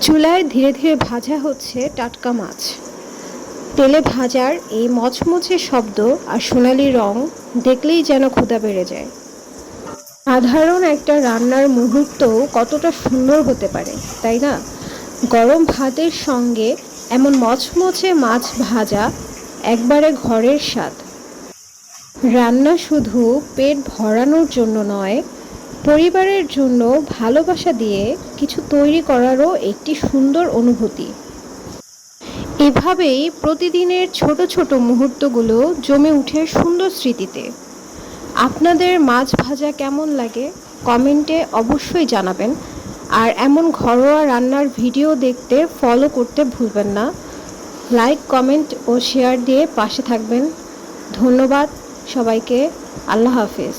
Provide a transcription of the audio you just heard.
চুলায় ধীরে ধীরে ভাজা হচ্ছে টাটকা মাছ। তেলে ভাজার এই মচমচে শব্দ আর সোনালি রং দেখলেই যেন ক্ষুধা বেড়ে যায়। সাধারণ একটা রান্নার মুহূর্তও কতটা সুন্দর হতে পারে, তাই না? গরম ভাতের সঙ্গে এমন মচমচে মাছ ভাজা একবারে ঘরের স্বাদ। রান্না শুধু পেট ভরানোর জন্য নয়, পরিবারের জন্য ভালোবাসা দিয়ে কিছু তৈরি করারও একটি সুন্দর অনুভূতি। এভাবেই প্রতিদিনের ছোট ছোট মুহূর্তগুলো জমে উঠে সুন্দর স্মৃতিতে। আপনাদের মাছ ভাজা কেমন লাগে কমেন্টে অবশ্যই জানাবেন। আর এমন ঘরোয়া রান্নার ভিডিও দেখতে ফলো করতে ভুলবেন না। লাইক, কমেন্ট ও শেয়ার দিয়ে পাশে থাকবেন। ধন্যবাদ সবাইকে। আল্লাহ হাফেজ।